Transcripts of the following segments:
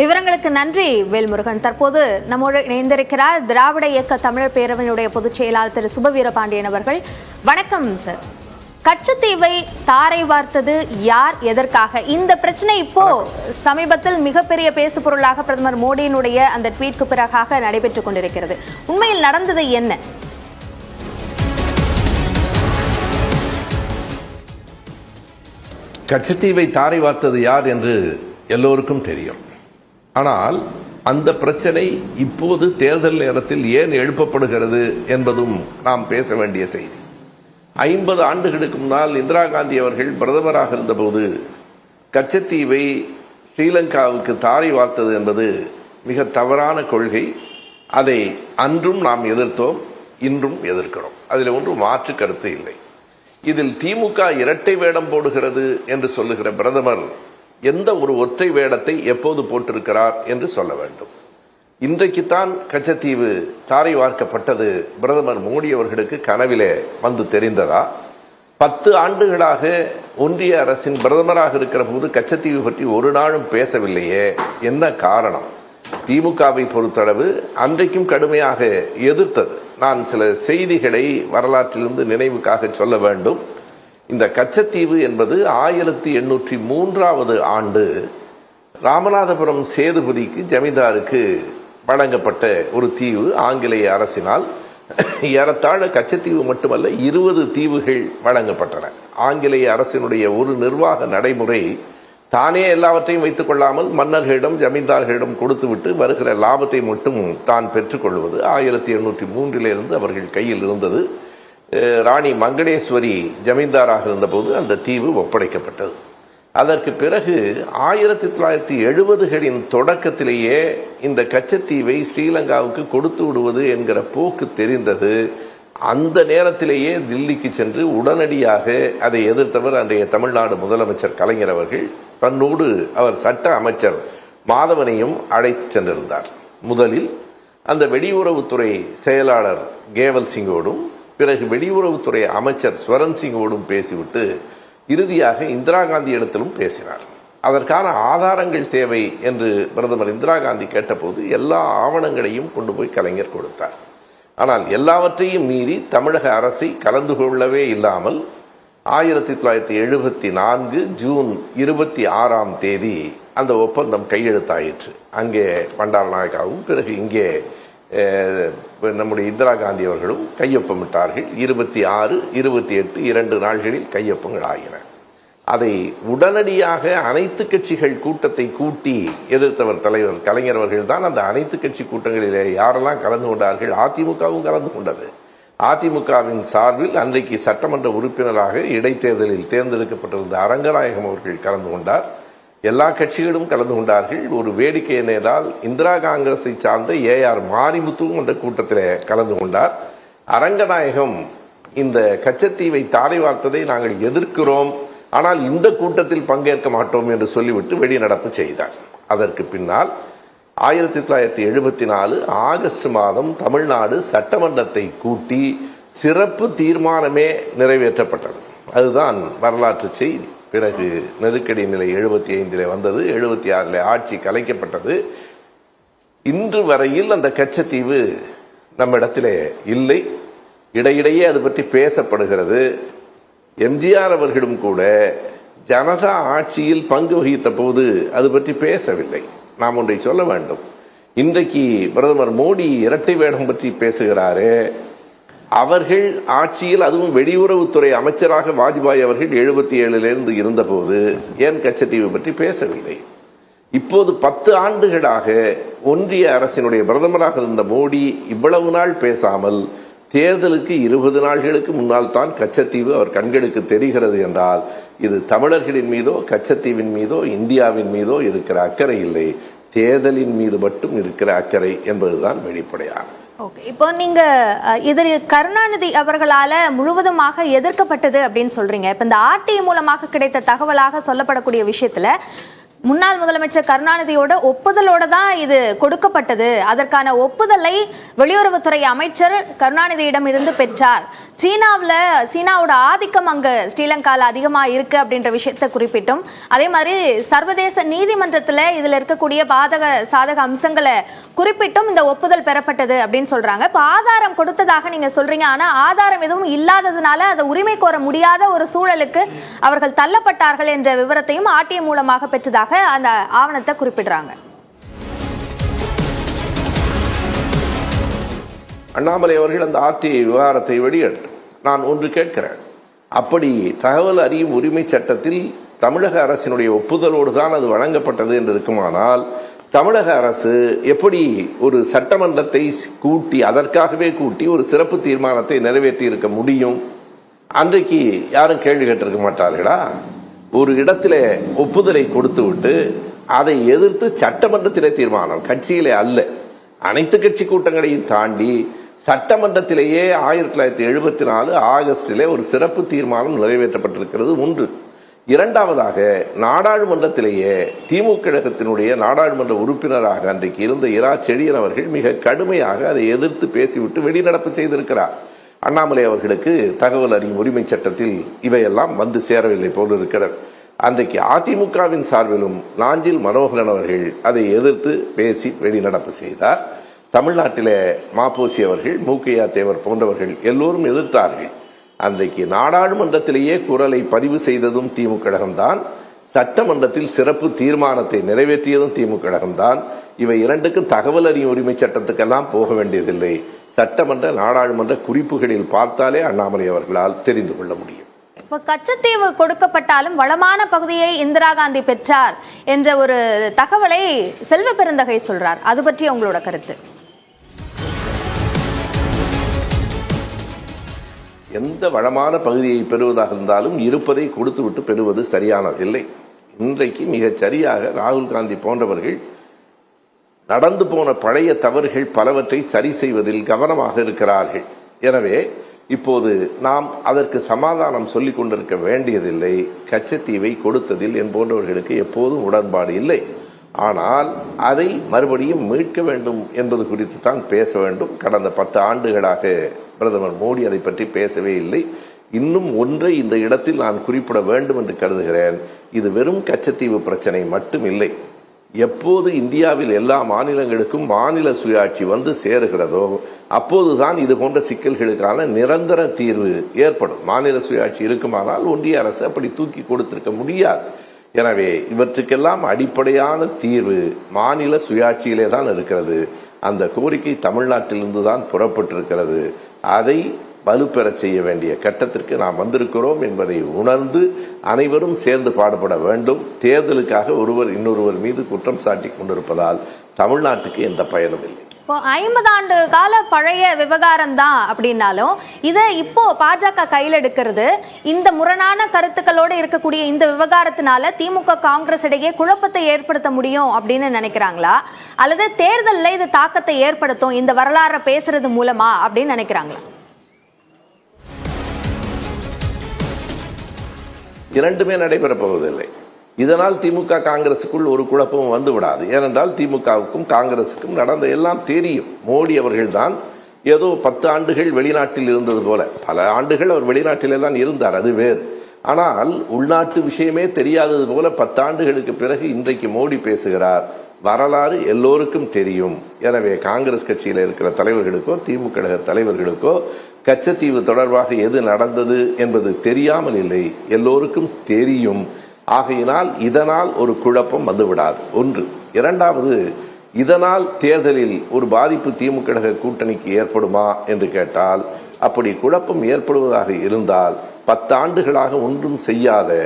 விவரங்களுக்கு நன்றி வேல்முருகன். தற்போது நம்மோடு இணைந்திருக்கிறார் திராவிட இயக்க தமிழர் பேரவையினுடைய பொதுச் செயலாளர் திரு சுபவீரபாண்டியன் அவர்கள். வணக்கம் சார். கச்சத்தீவை தாரை வார்த்தது யார், எதற்காக? இந்த பிரச்சனை இப்போ சமீபத்தில் மிகப்பெரிய பேசு பொருளாக பிரதமர் மோடியினுடைய அந்த ட்வீட்க்கு பிறகாக நடைபெற்றுக் கொண்டிருக்கிறது. உண்மையில் நடந்தது என்ன? கச்சத்தீவை தாரை வார்த்தது யார் என்று எல்லோருக்கும் தெரியும். ஆனால் அந்த பிரச்சனை இப்போது தேர்தல் நேரத்தில் ஏன் எழுப்பப்படுகிறது என்பதும் நாம் பேச வேண்டிய செய்தி. 50 ஆண்டுகளுக்கு முன்னால் இந்திரா காந்தி அவர்கள் பிரதமராக இருந்தபோது கச்சத்தீவை ஸ்ரீலங்காவுக்கு தாரை வார்த்தது என்பது மிக தவறான கொள்கை. அதை அன்றும் நாம் எதிர்த்தோம், இன்றும் எதிர்க்கிறோம். அதில் ஒன்றும் மாற்று கருத்து இல்லை. இதில் திமுக இரட்டை வேடம் போடுகிறது என்று சொல்லுகிற பிரதமர் எந்த ஒரு ஒற்றை வேடத்தை எப்போது போட்டிருக்கிறார் என்று சொல்ல வேண்டும். இன்றைக்குத்தான் கச்சத்தீவு தாரை வார்க்கப்பட்டது பிரதமர் மோடி அவர்களுக்கு கனவிலே வந்து தெரிந்ததா? 10 ஆண்டுகளாக ஒன்றிய அரசின் பிரதமராக இருக்கிற போது கச்சத்தீவு பற்றி ஒரு நாளும் பேசவில்லையே, என்ன காரணம்? திமுகவை பொறுத்தளவு அன்றைக்கும் கடுமையாக எதிர்த்தது. நான் சில செய்திகளை வரலாற்றிலிருந்து நினைவுக்காக சொல்ல வேண்டும். இந்த கச்சத்தீவு என்பது 1803ஆவது ஆண்டு ராமநாதபுரம் சேதுபதிக்கு ஜமீன்தாருக்கு வழங்கப்பட்ட ஒரு தீவு ஆங்கிலேய அரசினால். ஏறத்தாழ கச்சத்தீவு மட்டுமல்ல 20 தீவுகள் வழங்கப்பட்டன. ஆங்கிலேய அரசினுடைய ஒரு நிர்வாக நடைமுறை தானே எல்லாவற்றையும் வைத்துக் கொள்ளாமல் மன்னர்களிடம் ஜமீன்தார்களிடம் கொடுத்துவிட்டு வருகிற லாபத்தை மட்டும் தான் பெற்றுக்கொள்வது 1803 அவர்கள் கையில் இருந்தது. ராணி மங்களேஸ்வரி ஜமீன்தாராக இருந்தபோது அந்த தீவு ஒப்படைக்கப்பட்டது. அதற்கு பிறகு 1970களின் தொடக்கத்திலேயே இந்த கச்சத்தீவை ஸ்ரீலங்காவுக்கு கொடுத்து விடுவது என்கிற போக்கு தெரிந்தது. அந்த நேரத்திலேயே தில்லிக்கு சென்று உடனடியாக அதை எதிர்த்தவர் அன்றைய தமிழ்நாடு முதலமைச்சர் கலைஞர் அவர்கள். தன்னோடு அவர் சட்ட அமைச்சர் மாதவனையும் அழைத்து சென்றிருந்தார். முதலில் அந்த வெளியுறவுத்துறை செயலாளர் கேவல் சிங்கோடும் பிறகு வெளியுறவுத்துறை அமைச்சர் ஸ்வரன் சிங்கோடும் பேசிவிட்டு இறுதியாக இந்திரா காந்தி இடத்திலும் பேசினார். அதற்கான ஆதாரங்கள் தேவை என்று பிரதமர் இந்திரா காந்தி கேட்டபோது எல்லா ஆவணங்களையும் கொண்டு போய் கலைஞர் கொடுத்தார். ஆனால் எல்லாவற்றையும் மீறி தமிழக அரசை கலந்து கொள்ளவே இல்லாமல் 1974 ஜூன் 26ஆம் தேதி அந்த ஒப்பந்தம் கையெழுத்தாயிற்று. அங்கே பண்டாரநாயகாவும் பிறகு இங்கே நம்முடைய இந்திரா காந்தி அவர்களும் கையொப்பமிட்டார்கள். 26, 28 2 நாள்களில் கையொப்பங்கள் ஆகின. அதை உடனடியாக அனைத்து கட்சிகள் கூட்டத்தை கூட்டி எதிர்த்தவர் தலைவர் கலைஞர் அவர்கள் தான். அந்த அனைத்து கட்சி கூட்டங்களிலே யாரெல்லாம் கலந்து கொண்டார்கள்? அதிமுகவும் கலந்து கொண்டது. அதிமுகவின் சார்பில் அன்றைக்கு சட்டமன்ற உறுப்பினராக இடைத்தேர்தலில் தேர்ந்தெடுக்கப்பட்டிருந்த அரங்கநாயகம் அவர்கள் கலந்து கொண்டார். எல்லா கட்சிகளும் கலந்து கொண்டார்கள். ஒரு வேடிக்கை என்னென்றால் இந்திரா காங்கிரஸை சார்ந்த ஏஆர் மாரிமுத்துவும் அந்த கூட்டத்தில் கலந்து கொண்டார். அரங்கநாயகம் இந்த கச்சத்தீவை தாரை வார்த்ததை நாங்கள் எதிர்க்கிறோம், ஆனால் இந்த கூட்டத்தில் பங்கேற்க மாட்டோம் என்று சொல்லிவிட்டு வெளிநடப்பு செய்தார். அதற்கு பின்னால் 1974 ஆகஸ்ட் மாதம் தமிழ்நாடு சட்டமன்றத்தை கூட்டி சிறப்பு தீர்மானமே நிறைவேற்றப்பட்டது. அதுதான் வரலாற்று செய்தி. பிறகு நெருக்கடி நிலை 75 வந்தது. 76 ஆட்சி கலைக்கப்பட்டது. இன்று வரையில் அந்த கச்சத்தீவு நம்மிடத்திலே இல்லை. இடையிடையே அது பற்றி பேசப்படுகிறது. எம்ஜிஆர் அவர்களும் கூட ஜனதா ஆட்சியில் பங்கு வகித்த போது அது பற்றி பேசவில்லை. நாம் ஒன்றை சொல்ல வேண்டும். இன்றைக்கு பிரதமர் மோடி இரட்டை வேடம் பற்றி பேசுகிறாரே, அவர்கள் ஆட்சியில் அதுவும் வெளியுறவுத்துறை அமைச்சராக வாஜ்பாய் அவர்கள் 77 இருந்தபோது ஏன் கச்சத்தீவு பற்றி பேசவில்லை? இப்போது 10 ஆண்டுகளாக ஒன்றிய அரசினுடைய பிரதமராக இருந்த மோடி இவ்வளவு நாள் பேசாமல் தேர்தலுக்கு 20 நாள்களுக்கு முன்னால் தான் கச்சத்தீவு அவர் கண்களுக்கு தெரிகிறது என்றால் இது தமிழர்களின் மீதோ கச்சத்தீவின் மீதோ இந்தியாவின் மீதோ இருக்கிற அக்கறை இல்லை, தேர்தலின் மீது மட்டும் இருக்கிற அக்கறை என்பதுதான் வெளிப்படையாகும். ஓகே, இப்போ நீங்க இது கருணாநிதி அவர்களால முழுவதுமாக எதிர்க்கப்பட்டது அப்படின்னு சொல்றீங்க. இப்ப இந்த ஆர்டிஐ மூலமாக கிடைத்த தகவலாக சொல்லப்படக்கூடிய விஷயத்துல முன்னாள் முதலமைச்சர் கருணாநிதியோட ஒப்புதலோட தான் இது கொடுக்கப்பட்டது. அதற்கான ஒப்புதலை வெளியுறவுத்துறை அமைச்சர் கருணாநிதியிடம் இருந்து பெற்றார். சீனாவோட ஆதிக்கம் அங்க ஸ்ரீலங்கால அதிகமா இருக்கு அப்படின்ற விஷயத்தை குறிப்பிட்டும், அதே மாதிரி சர்வதேச நீதிமன்றத்துல இதுல இருக்கக்கூடிய சாதக அம்சங்களை குறிப்பிட்டும் இந்த ஒப்புதல் பெறப்பட்டது அப்படின்னு சொல்றாங்க. இப்ப ஆதாரம் கொடுத்ததாக நீங்க சொல்றீங்க, ஆனா ஆதாரம் எதுவும் இல்லாததுனால அதை உரிமை கோர முடியாத ஒரு சூழலுக்கு அவர்கள் தள்ளப்பட்டார்கள் என்ற விவரத்தையும் ஆர்டிஐ மூலமாக பெற்றதாக அந்த ஆவணத்தை குறிப்பிடுறாங்க. அண்ணாமலை அவர்கள் அந்த ஆர்டிஐ விவகாரத்தை வெளியிட்டு நான் ஒன்று கேட்கிறேன். அப்படி தகவல் அறியும் உரிமை சட்டத்தில் தமிழக அரசினுடைய ஒப்புதலோடு தான் அது வழங்கப்பட்டது என்று இருக்குமானால், தமிழக அரசு எப்படி ஒரு சட்டமன்றத்தை அதற்காகவே கூட்டி ஒரு சிறப்பு தீர்மானத்தை நிறைவேற்றி இருக்க முடியும்? அன்றைக்கு யாரும் கேள்வி கேட்டிருக்க மாட்டார்களா? ஒரு இடத்துல ஒப்புதலை கொடுத்து விட்டு அதை எதிர்த்து சட்டமன்றத்திலே தீர்மானம், கட்சியிலே அல்ல, அனைத்து கட்சி கூட்டங்களையும் தாண்டி சட்டமன்றத்திலேயே 1974 ஆகஸ்டிலே ஒரு சிறப்பு தீர்மானம் நிறைவேற்றப்பட்டிருக்கிறது ஒன்று. இரண்டாவதாக, நாடாளுமன்றத்திலேயே திமுக கழகத்தினுடைய நாடாளுமன்ற உறுப்பினராக அன்றைக்கு இருந்த இரா செழியன் அவர்கள் மிக கடுமையாக அதை எதிர்த்து பேசிவிட்டு வெளிநடப்பு செய்திருக்கிறார். அண்ணாமலை அவர்களுக்கு தகவல் அறியும் உரிமை சட்டத்தில் இவையெல்லாம் வந்து சேரவில்லை போல் இருக்கிறது. அன்றைக்கு அதிமுகவின் சார்பிலும் நாஞ்சில் மனோகரன் அவர்கள் அதை எதிர்த்து பேசி வெளிநடப்பு செய்தார். தமிழ்நாட்டிலே மாப்போசி அவர்கள், மூக்கையா தேவர் போன்றவர்கள் எல்லோரும் எதிர்த்தார்கள். அன்றைக்கு நாடாளுமன்றத்திலேயே குரலை பதிவு செய்ததும் திமுக கழகம்தான், சட்டமன்றத்தில் சிறப்பு தீர்மானத்தை நிறைவேற்றியதும் திமுக கழகம்தான். இவை இரண்டுக்கும் தகவல் அறியும் உரிமை சட்டத்துக்கெல்லாம் போக வேண்டியதில்லை. சட்டமன்ற நாடாளுமன்ற குறிப்புகளில் பார்த்தாலே அண்ணாமலை அவர்களால் தெரிந்து கொள்ள முடியும். கச்சத்தீவு கொடுக்கப்பட்டாலும் வளமான பகுதியை இந்திரா காந்தி பெற்றார் என்ற ஒரு தகவலை செல்வ பெருந்தகை சொல்றார். அது பற்றி உங்களோட கருத்து? எந்த வளமான பகுதியை பெறுவதாக இருந்தாலும் இருப்பதை கொடுத்துவிட்டு பெறுவது சரியானதில்லை. இன்றைக்கு மிகச் சரியாக ராகுல் காந்தி போன்றவர்கள் நடந்து போன பழைய தவறுகள் பலவற்றை சரி செய்வதில் கவனமாக இருக்கிறார்கள். எனவே இப்போது நாம் அதற்கு சமாதானம் சொல்லிக் கொண்டிருக்க வேண்டியதில்லை. கச்சத்தீவை கொடுத்ததில் என் போன்றவர்களுக்கு எப்போதும் உடன்பாடு இல்லை. ஆனால் அதை மறுபடியும் மீட்க வேண்டும் என்பது குறித்து தான் பேச வேண்டும். கடந்த 10 ஆண்டுகளாக பிரதமர் மோடி அதை பற்றி பேசவே இல்லை. இன்னும் ஒன்றை இந்த இடத்தில் நான் குறிப்பிட வேண்டும் என்று கருதுகிறேன். இது வெறும் கச்சத்தீவு பிரச்சனை மட்டும் இல்லை. எப்போது இந்தியாவில் எல்லா மாநிலங்களுக்கும் மாநில சுயாட்சி வந்து சேருகிறதோ அப்போதுதான் இது போன்ற சிக்கல்களுக்கான நிரந்தர தீர்வு ஏற்படும். மாநில சுயாட்சி இருக்குமானால் ஒன்றிய அரசு அப்படி தூக்கி கொடுத்திருக்க முடியாது. எனவே இவற்றுக்கெல்லாம் அடிப்படையான தீர்வு மாநில சுயாட்சியிலே தான் இருக்கிறது. அந்த கோரிக்கை தமிழ்நாட்டிலிருந்து தான் புறப்பட்டிருக்கிறது. அதை வலுப்பெறச் செய்ய வேண்டிய கட்டத்திற்கு நாம் வந்திருக்கிறோம் என்பதை உணர்ந்து அனைவரும் சேர்ந்து பாடுபட வேண்டும். தேர்தலுக்காக ஒருவர் இன்னொருவர் மீது குற்றம் சாட்டி கொண்டிருப்பதால் தமிழ்நாட்டுக்கு எந்த பயனும் இல்லை. 50 ஆண்டு கால பழைய விவகாரம் தான் அப்படின்னாலும் இதை இப்போ பாஜக கையில் எடுக்கிறது. இந்த முரணான கருத்துக்களோடு இருக்கக்கூடிய இந்த விவகாரத்தினால திமுக காங்கிரஸ் இடையே குழப்பத்தை ஏற்படுத்த முடியும் அப்படின்னு நினைக்கிறாங்களா, அல்லது தேர்தலில் இது தாக்கத்தை ஏற்படுத்தும் இந்த வரலாறை பேசுறது மூலமா அப்படின்னு நினைக்கிறாங்களா? இரண்டுமே நடைபெறப் போவதில்லை. இதனால் திமுக காங்கிரசுக்குள் ஒரு குழப்பமும் வந்து விடாது. ஏனென்றால் திமுகவுக்கும் காங்கிரசுக்கும் நடந்த எல்லாம் தெரியும். மோடி அவர்கள் தான் ஏதோ 10 ஆண்டுகள் வெளிநாட்டில் இருந்தது போல, பல ஆண்டுகள் அவர் வெளிநாட்டிலே தான் இருந்தார், அது வேறு. ஆனால் உள்நாட்டு விஷயமே தெரியாதது போல 10 ஆண்டுகளுக்கு பிறகு இன்றைக்கு மோடி பேசுகிறார். வரலாறு எல்லோருக்கும் தெரியும். எனவே காங்கிரஸ் கட்சியில் இருக்கிற தலைவர்களுக்கோ திமுக தலைவர்களுக்கோ கச்சத்தீவு தொடர்பாக எது நடந்தது என்பது தெரியாமல் இல்லை, எல்லோருக்கும் தெரியும். ஆகையினால் இதனால் ஒரு குழப்பம் வந்துவிடாது. ஒன்று. இரண்டாவது, இதனால் தேர்தலில் ஒரு பாதிப்பு திமுக கூட்டணிக்கு ஏற்படுமா என்று கேட்டால், அப்படி குழப்பம் ஏற்படுவதாக இருந்தால் 10 ஆண்டுகளாக ஒன்றும் செய்யாத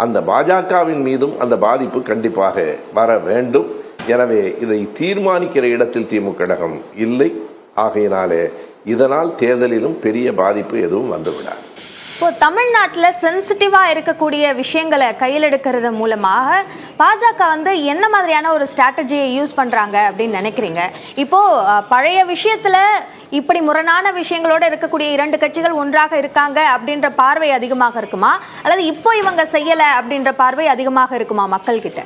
அந்த பாஜகவின் மீதும் அந்த பாதிப்பு கண்டிப்பாக வர வேண்டும். எனவே இதை தீர்மானிக்கிற இடத்தில் திமுக இல்லை. ஆகையினாலே இதனால் தேர்தலிலும் பெரிய பாதிப்பு எதுவும் வந்துவிடாது. இப்போ தமிழ்நாட்டில் சென்சிட்டிவா இருக்கக்கூடிய விஷயங்களை கையில் எடுக்கிறது மூலமாக பாஜக என்ன மாதிரியான ஒரு ஸ்ட்ராட்டஜியை யூஸ் பண்றாங்க அப்படின்னு நினைக்கிறீங்க? இப்போ பழைய விஷயத்துல இப்படி முரணான விஷயங்களோட இருக்கக்கூடிய 2 கட்சிகள் ஒன்றாக இருக்காங்க அப்படின்ற பார்வை அதிகமாக இருக்குமா, அல்லது இப்போ இவங்க செய்யல அப்படின்ற பார்வை அதிகமாக இருக்குமா மக்கள் கிட்ட?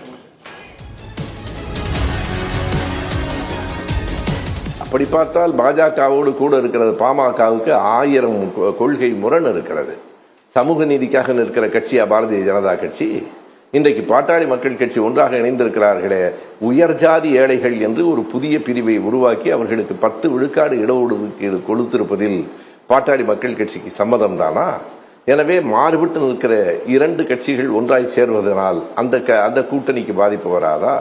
அப்படி பார்த்தால் பாஜகவோடு கூட இருக்கிறது பாமகவுக்கு 1000 கொள்கை முரண் இருக்கிறது. சமூக நீதிக்காக நிற்கிற கட்சியா பாரதிய ஜனதா கட்சி? இன்றைக்கு பாட்டாளி மக்கள் கட்சி ஒன்றாக இணைந்திருக்கிறார்களே, உயர் ஜாதி ஏழைகள் என்று ஒரு புதிய பிரிவை உருவாக்கி அவர்களுக்கு 10 விழுக்காடு இடஒதுக்கீடு கொடுத்திருப்பதில் பாட்டாளி மக்கள் கட்சிக்கு சம்மதம் தானா? எனவே மாறுபட்டு நிற்கிற 2 கட்சிகள் ஒன்றாய் சேர்வதனால் அந்த கூட்டணிக்கு பாதிப்பு வராதா?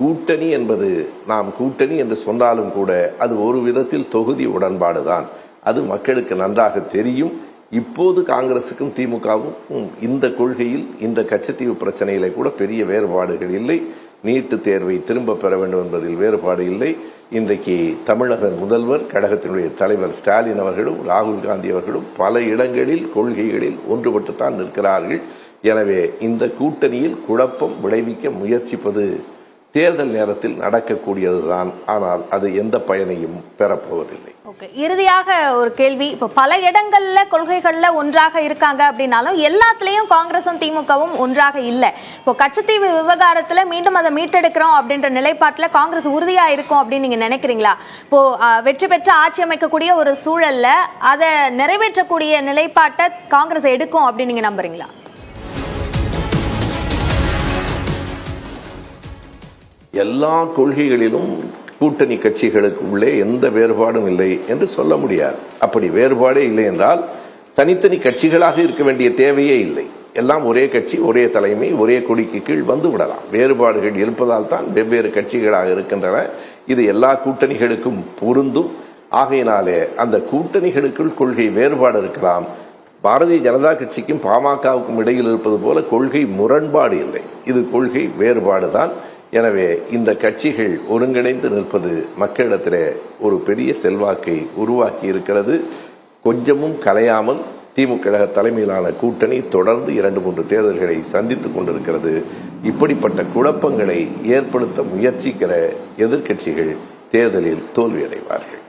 கூட்டணி என்பது நாம் கூட்டணி என்று சொன்னாலும் கூட அது ஒரு விதத்தில் தொகுதி உடன்பாடுதான். அது மக்களுக்கு நன்றாக தெரியும். இப்போது காங்கிரசுக்கும் திமுகவும் இந்த கொள்கையில் இந்த கச்சத்தீவு பிரச்சனையில கூட பெரிய வேறுபாடுகள் இல்லை. நீட்டு தேர்வை திரும்ப பெற வேண்டும் என்பதில் வேறுபாடு இல்லை. இன்றைக்கு தமிழக முதல்வர் கழகத்தினுடைய தலைவர் ஸ்டாலின் அவர்களும் ராகுல் காந்தி அவர்களும் பல இடங்களில் கொள்கைகளில் ஒன்றுபட்டுத்தான் நிற்கிறார்கள். எனவே இந்த கூட்டணியில் குழப்பம் விளைவிக்க முயற்சிப்பது தேர்தல் நேரத்தில் நடக்கக்கூடியதுதான். ஆனால் அது எந்த பயனையும் பெறப்போவதில்லை. இறுதியாக ஒரு கேள்வி, இப்ப பல இடங்கள்ல கொள்கைகள்ல ஒன்றாக இருக்காங்க அப்படின்னாலும் எல்லாத்துலயும் காங்கிரசும் திமுகவும் ஒன்றாக இல்லை. இப்போ கச்சத்தீவு விவகாரத்துல மீண்டும் அதை மீட்டெடுக்கிறோம் அப்படின்ற நிலைப்பாட்டுல காங்கிரஸ் உறுதியா இருக்கும் அப்படின்னு நீங்க நினைக்கிறீங்களா? இப்போ வெற்றி பெற்று ஆட்சி அமைக்கக்கூடிய ஒரு சூழல்ல அதை நிறைவேற்றக்கூடிய நிலைப்பாட்டை காங்கிரஸ் எடுக்கும் அப்படின்னு நீங்க நம்புறீங்களா? எல்லா கொள்கைகளிலும் கூட்டணி கட்சிகளுக்கு உள்ளே எந்த வேறுபாடும் இல்லை என்று சொல்ல முடியாது. அப்படி வேறுபாடே இல்லை என்றால் தனித்தனி கட்சிகளாக இருக்க வேண்டிய தேவையே இல்லை. எல்லாம் ஒரே கட்சி, ஒரே தலைமை, ஒரே கொடிக்கு கீழ் வந்து விடலாம். வேறுபாடுகள் இருப்பதால் தான் வெவ்வேறு கட்சிகளாக இருக்கின்றன. இது எல்லா கூட்டணிகளுக்கும் பொருந்தும். ஆகையினாலே அந்த கூட்டணிகளுக்குள் கொள்கை வேறுபாடு இருக்கலாம். பாரதிய ஜனதா கட்சிக்கும் பாமகவுக்கும் இடையில் இருப்பது போல கொள்கை முரண்பாடு இல்லை. இது கொள்கை வேறுபாடு தான். எனவே இந்த கட்சிகள் ஒருங்கிணைந்து நிற்பது மக்களிடத்திலே ஒரு பெரிய செல்வாக்கை உருவாக்கி இருக்கிறது. கொஞ்சமும் கலையாமல் திமுக தலைமையிலான கூட்டணி தொடர்ந்து 2-3 தேர்தல்களை சந்தித்துக் கொண்டிருக்கிறது. இப்படிப்பட்ட குழப்பங்களை ஏற்படுத்த முயற்சிக்கிற எதிர்க்கட்சிகள் தேர்தலில் தோல்வியடைவார்கள்.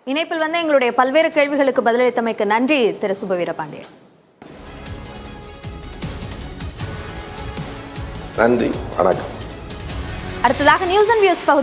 இணைப்பில் எங்களுடைய பல்வேறு கேள்விகளுக்கு பதிலளித்தமைக்கு நன்றி திரு சுப வீரபாண்டியன். நன்றி, வணக்கம். அடுத்ததாக நியூஸ் அண்ட் வியூஸ் பகுதி